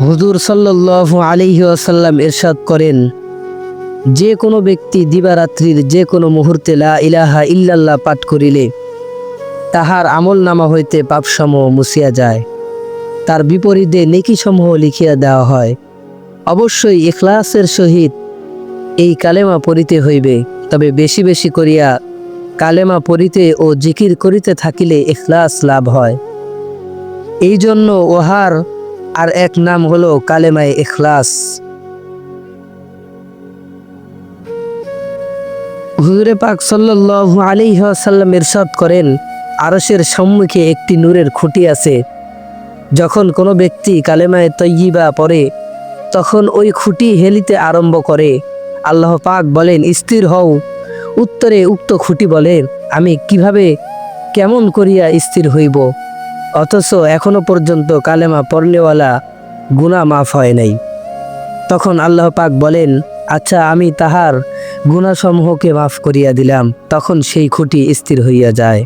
হুজুর সাল্লাল্লাহু আলাইহি ওয়াসাল্লাম ইরশাদ করেন, যে কোনো ব্যক্তি দিবারাত্রির যে কোনো মুহূর্তে লা ইলাহা ইল্লাল্লাহ পাঠ করিলে তাহার আমল নামা হইতে পাপসমূহ মুছিয়া যায়, তার বিপরীতে নেকিসমূহ লিখিয়া দেওয়া হয়। অবশ্যই ইখলাসের সহিত এই কালেমা পড়িতে হইবে, তবে বেশি বেশি করিয়া কালেমা পড়িতে ও জিকির করিতে থাকিলে ইখলাস লাভ হয়। এই জন্য ওহার আর এক নাম হলো কালেমায়ে ইখলাস। হুজুরে পাক সাল্লাল্লাহু আলাইহি ওয়াসাল্লাম ইরশাদ করেন, আরশের সম্মুখে একটি নূরের খুঁটি আছে। যখন কোনো ব্যক্তি কালেমায়ে তয়্যিবা পড়ে তখন ওই খুঁটি হেলিতে আরম্ভ করে। আল্লাহ পাক বলেন, স্থির হও। উত্তরে উক্ত খুঁটি বলে, আমি কিভাবে কেমন করিয়া স্থির হইব, অথচ এখনো পর্যন্ত কালেমা পড়নেওয়ালা গুনাহ মাফ হয় নাই। তখন আল্লাহ পাক বলেন, আচ্ছা আমি তাহার গুনাহসমূহকে মাফ করিয়া দিলাম। তখন সেই খুঁটি স্থির হইয়া যায়।